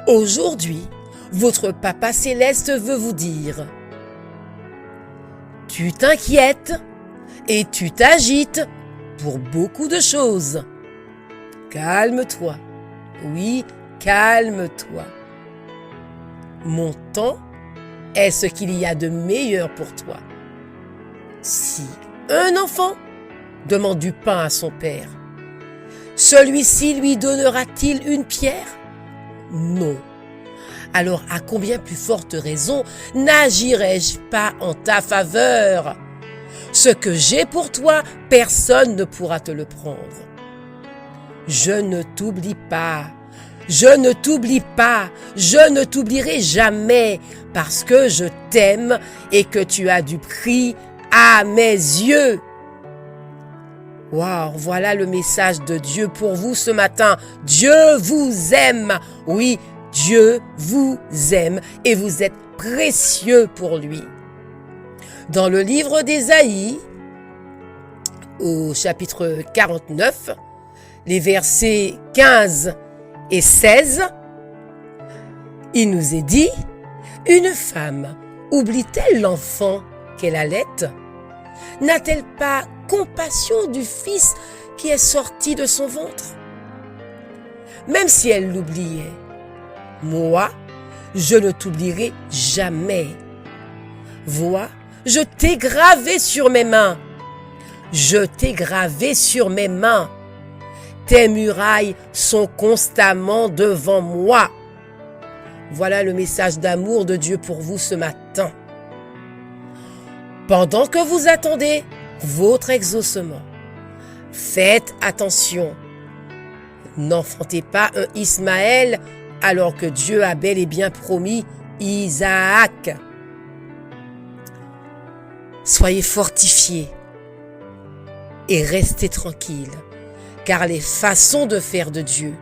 Aujourd'hui, votre Papa Céleste veut vous dire: tu t'inquiètes et tu t'agites pour beaucoup de choses. Calme-toi. Oui, calme-toi. Mon temps est ce qu'il y a de meilleur pour toi. Si un enfant demande du pain à son père, celui-ci lui donnera-t-il une pierre? Non. Alors à combien plus forte raison n'agirais-je pas en ta faveur? Ce que j'ai pour toi, personne ne pourra te le prendre. Je ne t'oublie pas. Je ne t'oublie pas. Je ne t'oublierai jamais parce que je t'aime et que tu as du prix à mes yeux. Waouh, voilà le message de Dieu pour vous ce matin. Dieu vous aime. Oui, Dieu vous aime et vous êtes précieux pour lui. Dans le livre d'Ésaïe, au chapitre 49, les versets 15 et 16, il nous est dit: une femme oublie-t-elle l'enfant qu'elle allaite? N'a-t-elle pas compassion du fils qui est sorti de son ventre? Même si elle l'oubliait, moi, je ne t'oublierai jamais. Vois, je t'ai gravé sur mes mains. Je t'ai gravé sur mes mains. Tes murailles sont constamment devant moi. Voilà le message d'amour de Dieu pour vous ce matin. Pendant que vous attendez votre exaucement, faites attention. N'enfantez pas un Ismaël alors que Dieu a bel et bien promis Isaac. Soyez fortifiés et restez tranquilles, car les façons de faire de Dieu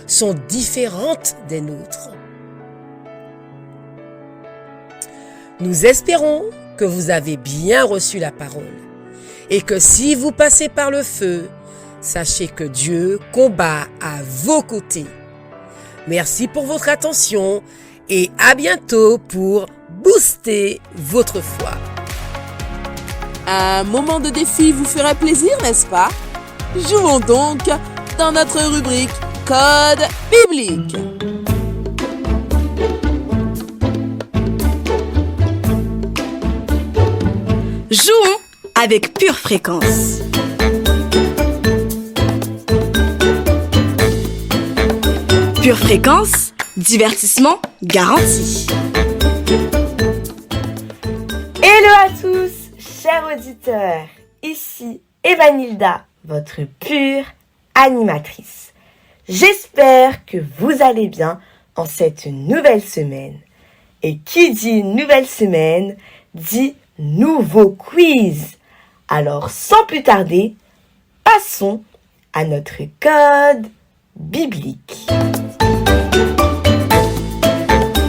sont différentes des nôtres. Nous espérons que vous avez bien reçu la parole et que si vous passez par le feu, sachez que Dieu combat à vos côtés. Merci pour votre attention et à bientôt pour booster votre foi. Un moment de défi vous ferait plaisir, n'est-ce pas? Jouons donc dans notre rubrique Code biblique. Jouons avec Pure Fréquence. Pure Fréquence, divertissement garanti. Hello à tous, chers auditeurs. Ici Evanilda, votre pure animatrice. J'espère que vous allez bien en cette nouvelle semaine. Et qui dit nouvelle semaine, dit nouveau quiz. Alors sans plus tarder, passons à notre code biblique.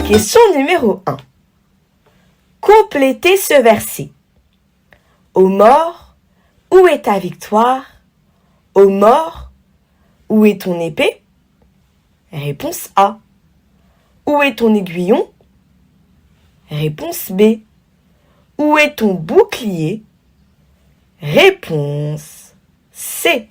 Question numéro 1. Complétez ce verset. Ô mort, où est ta victoire? Ô mort, où est ton épée? Réponse A. Où est ton aiguillon? Réponse B. Où est ton bouclier? Réponse C.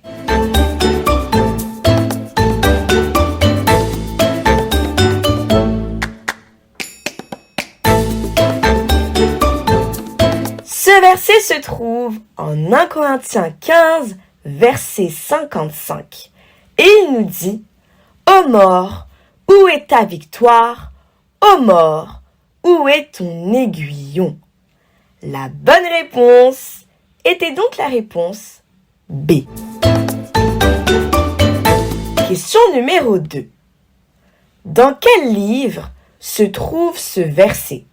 Ce verset se trouve en 1 Corinthiens 15, verset 55. Et il nous dit: Ô mort, où est ta victoire? Ô mort, où est ton aiguillon? La bonne réponse était donc la réponse B. Question numéro 2. Dans quel livre se trouve ce verset?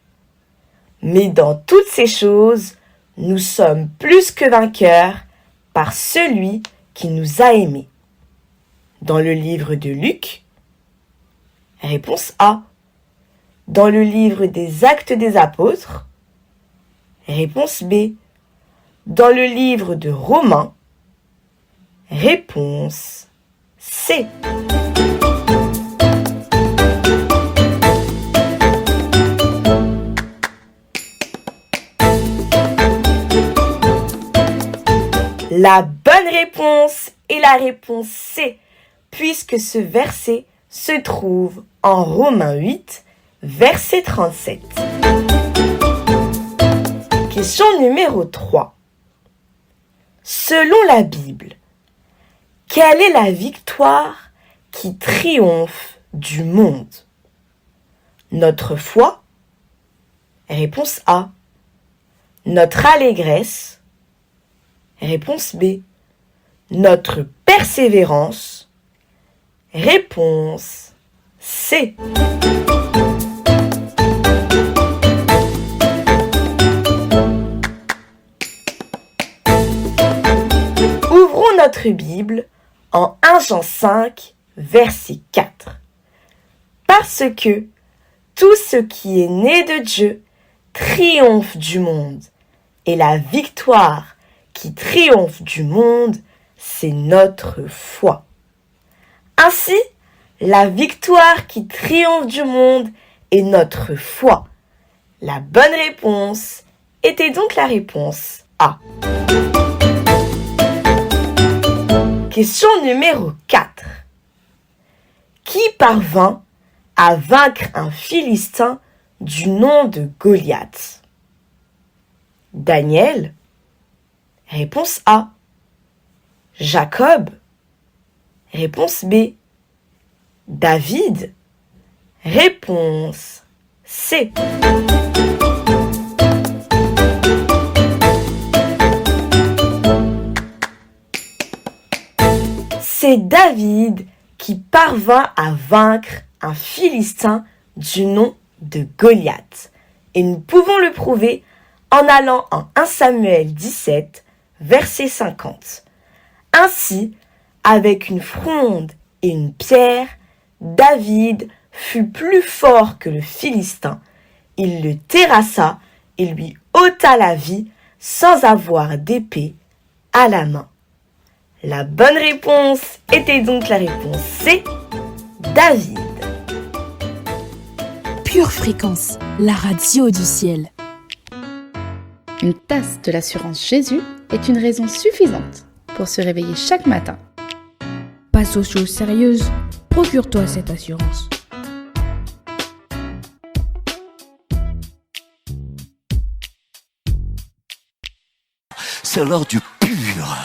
Mais dans toutes ces choses, nous sommes plus que vainqueurs par celui qui nous a aimés. Dans le livre de Luc? Réponse A. Dans le livre des Actes des Apôtres? Réponse B. Dans le livre de Romains? Réponse C. La bonne réponse est la réponse C, puisque ce verset se trouve en Romains 8, verset 37. Question numéro 3. Selon la Bible, quelle est la victoire qui triomphe du monde? Notre foi? Réponse A. Notre allégresse? Réponse B. Notre persévérance? Réponse C. Ouvrons notre Bible en 1 Jean 5, verset 4. Parce que tout ce qui est né de Dieu triomphe du monde, et la victoire qui triomphe du monde, c'est notre foi. Ainsi, la victoire qui triomphe du monde est notre foi. La bonne réponse était donc la réponse A. Question numéro 4. Qui parvint à vaincre un Philistin du nom de Goliath? Daniel? Réponse A. Jacob? Réponse B. David? Réponse C. C'est David qui parvint à vaincre un Philistin du nom de Goliath. Et nous pouvons le prouver en allant en 1 Samuel 17, verset 50. Ainsi, avec une fronde et une pierre, David fut plus fort que le Philistin. Il le terrassa et lui ôta la vie sans avoir d'épée à la main. La bonne réponse était donc la réponse C, David. Pure Fréquence, la radio du ciel. Une tasse de l'assurance Jésus est une raison suffisante pour se réveiller chaque matin. Passe aux choses sérieuses, procure-toi cette assurance. C'est l'heure du pur.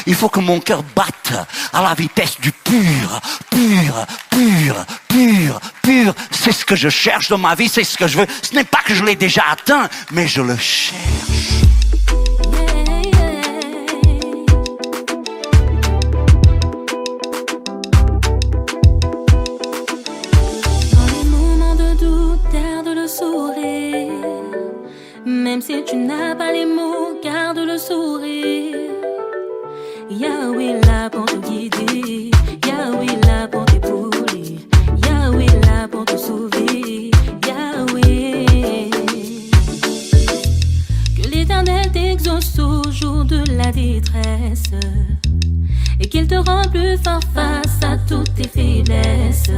Il faut que mon cœur batte à la vitesse du pur. C'est ce que je cherche dans ma vie, c'est ce que je veux. Ce n'est pas que je l'ai déjà atteint, mais je le cherche. Dans les moments de doute, garde le sourire. là pour te guider, Yahweh là pour t'épauler, Yahweh là pour te sauver, Yahweh. Que l'Éternel t'exauce au jour de la détresse et qu'il te rend plus fort face à toutes tes faiblesses.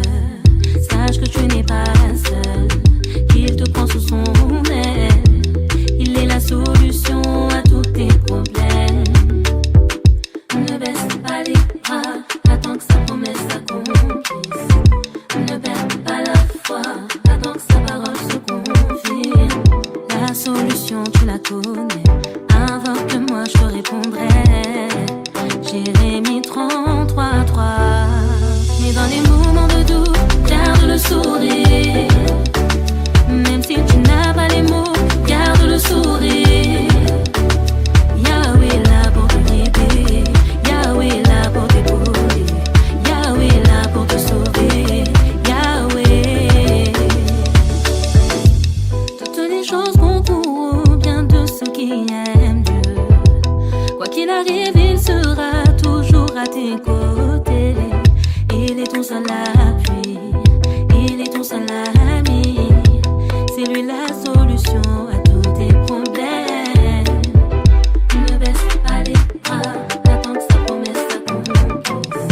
Sache que tu n'es pas seul, qu'il te prend sous son aile. Il est la solution à tous tes problèmes. Ne baisse pas les bras, attends que sa promesse s'accomplisse. Ne perds pas la foi, attends que sa parole se confirme. La solution tu la connais, invoque-moi je te répondrai. Jérémie 33:3. Mais dans les moments de doute, garde le sourire. Même si tu n'as pas les mots, garde le sourire. Yahweh là pour te guider, Yahweh là pour t'épauler, Yahweh là pour te sauver, Yahweh. Toutes les choses concourent au bien de ceux qui aiment Dieu. Quoi qu'il arrive, il sera toujours à tes côtés. Il est ton seul appui, il est ton seul ami. C'est lui la solution à tous tes problèmes. Ne baisse pas les bras, attends que sa promesse s'accomplisse.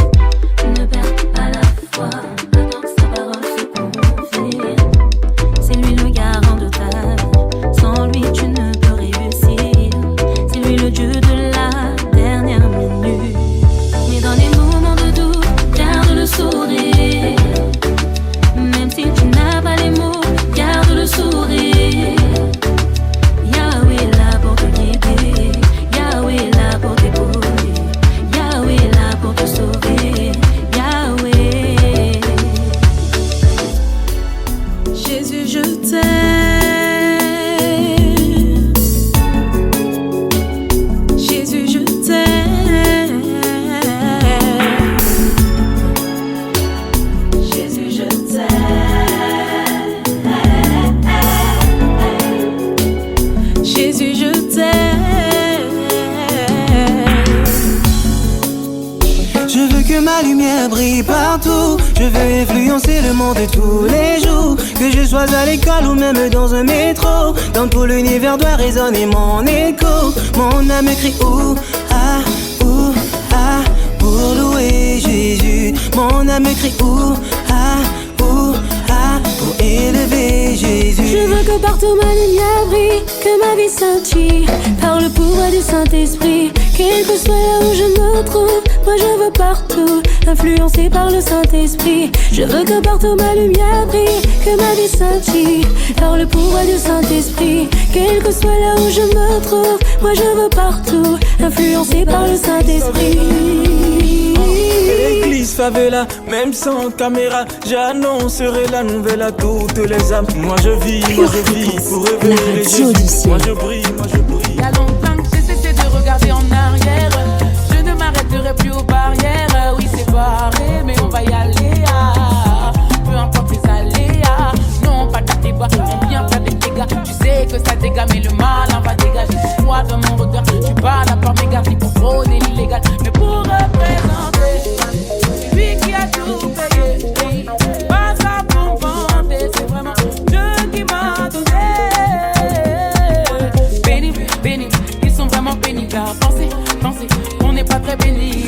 Ne perds pas la foi, attends que sa parole se confirme. C'est lui le garant de ta vie, sans lui tu ne peux réussir. C'est lui le Dieu de la dernière minute. Mais dans les moments de doute, garde le sourire. Même si tu n'as pas les mots, garde le sourire. Yahweh là pour te guider, Yahweh là pour t'épauler, Yahweh là pour te sauver, Yahweh. Jésus, je t'aime. Jésus, je t'aime. Jésus, je t'aime. Jésus, je t'aime. Je veux que ma lumière brille partout. Je veux influencer le monde tous les jours. Que je sois à l'école ou même dans un métro. Dans tout l'univers doit résonner mon écho. Mon âme crie ouh ah pour louer Jésus. Mon âme crie ouh ah pour élever Jésus. Je veux que partout ma lumière brille, que ma vie scintille par le pouvoir du Saint-Esprit. Quel que soit là où je me trouve, moi je veux partout influencé par le Saint-Esprit. Je veux que partout ma lumière brille, que ma vie scintille par le pouvoir du Saint-Esprit. Quel que soit là où je me trouve, moi je veux partout influencé par le Saint-Esprit. L'église favela, même sans caméra, j'annoncerai la nouvelle à toutes les âmes. Moi je vis pour révéler Jésus. Moi je brille. Il y a longtemps que j'ai cessé de regarder en arrière. Je ne m'arrêterai plus aux barrières. Oui, c'est barré, mais on va y aller. Peu importe les aléas. Non, pas de débat, on vient faire des dégâts. Tu sais que ça dégage, mais le mal en va dégager. Moi dans mon regard, tu parles à part mes gars, ni pour prôner l'illégal, mais pour représenter celui qui a tout payé. Pas ça pour me vanter, c'est vraiment Dieu qui m'a donné. Béni, ils sont vraiment pénibles à penser, on n'est pas très béni,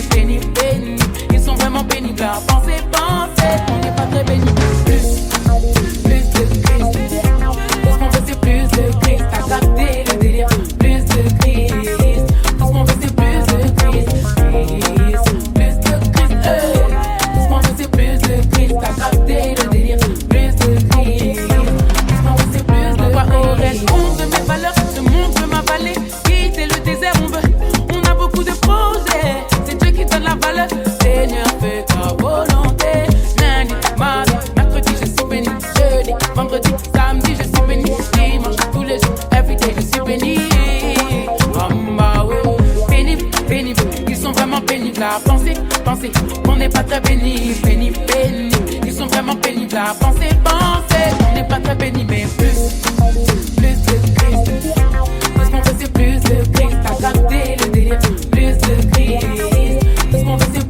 ils sont vraiment pénibles à penser, on n'est pas très béni. Plus de Christ, tout ce qu'on veut c'est plus de Christ, à capter le délire, plus de Christ, tout ce qu'on veut c'est plus de Christ, plus de Christ, tout ce qu'on veut c'est plus de Christ, à capter le délire, plus de Christ, tout ce qu'on veut c'est plus de Christ. Au reste, on de mes valeurs, je montre ma vallée, quitter le désert, on a beaucoup de projets, c'est Dieu qui donne la valeur, Seigneur fais ta volonté. Lundi, mardi, mercredi je suis béni, jeudi, vendredi, samedi je suis béni, dimanche, tous les jours, everyday je suis béni. Pénible, ils sont vraiment pénibles à penser, qu'on n'est pas très béni, pénible, ils sont vraiment pénibles à penser, qu'on n'est pas très béni, mais plus de Christ, tout ce qu'on veut c'est plus de Christ, à capter le délire, plus de Christ, tout ce qu'on veut c'est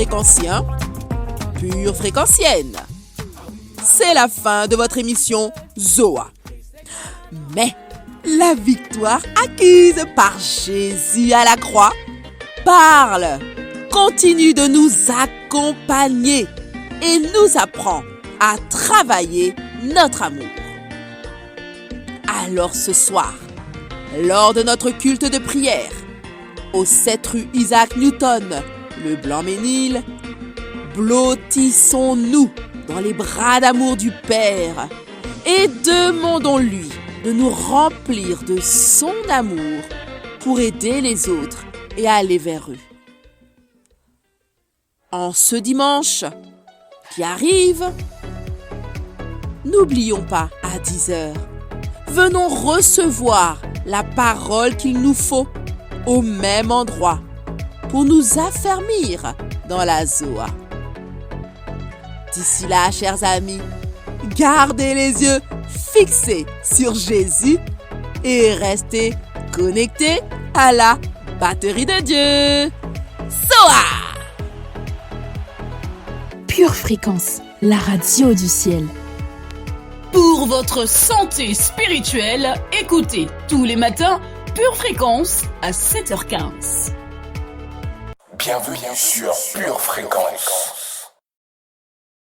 fréquencien, pure fréquencienne. C'est la fin de votre émission Zoa. Mais la victoire acquise par Jésus à la croix parle, continue de nous accompagner et nous apprend à travailler notre amour. Alors ce soir, lors de notre culte de prière, au 7 rue Isaac Newton, le Blanc-Ménil, blottissons-nous dans les bras d'amour du Père et demandons-lui de nous remplir de son amour pour aider les autres et aller vers eux. En ce dimanche qui arrive, n'oublions pas à 10h, venons recevoir la parole qu'il nous faut au même endroit pour nous affermir dans la Zoa. D'ici là, chers amis, gardez les yeux fixés sur Jésus et restez connectés à la batterie de Dieu. Zoa! Pure Fréquence, la radio du ciel. Pour votre santé spirituelle, écoutez tous les matins Pure Fréquence à 7h15. Bienvenue sur Pure Fréquence.